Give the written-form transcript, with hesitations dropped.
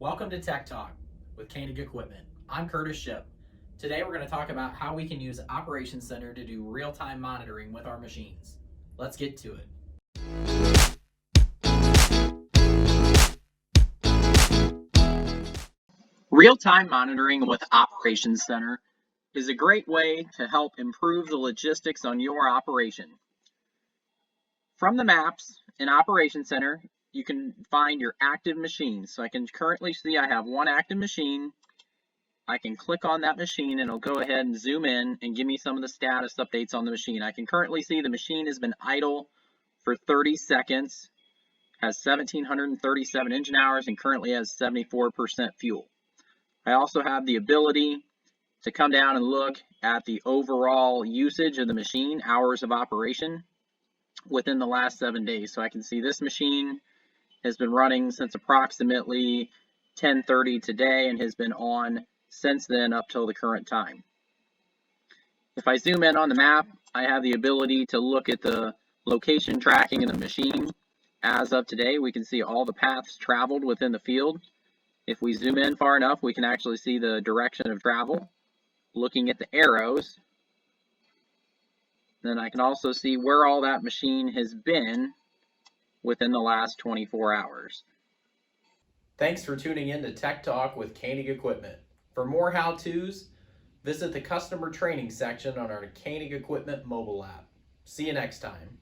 Welcome to Tech Talk with Koenig Equipment. I'm Kurtis. Today we're going to talk about how we can use Operations Center to do real-time monitoring with our machines. Let's get to it. Real-time monitoring with Operations Center is a great way to help improve the logistics on your operation. From the maps in Operations Center, you can find your active machines. So I can currently see I have one active machine. I can click on that machine and it'll go ahead and zoom in and give me some of the status updates on the machine. I can currently see the machine has been idle for 30 seconds, has 1,737 engine hours, and currently has 74% fuel. I also have the ability to come down and look at the overall usage of the machine, hours of operation, within the last 7 days. So I can see this machine has been running since approximately 10:30 today and has been on since then up till the current time. If I zoom in on the map, I have the ability to look at the location tracking of the machine. As of today, we can see all the paths traveled within the field. If we zoom in far enough, we can actually see the direction of travel. Looking at the arrows, then I can also see where all that machine has been within the last 24 hours. Thanks for tuning in to Tech Talk with Koenig Equipment. For more how-tos, visit the customer training section on our Koenig Equipment mobile app. See you next time.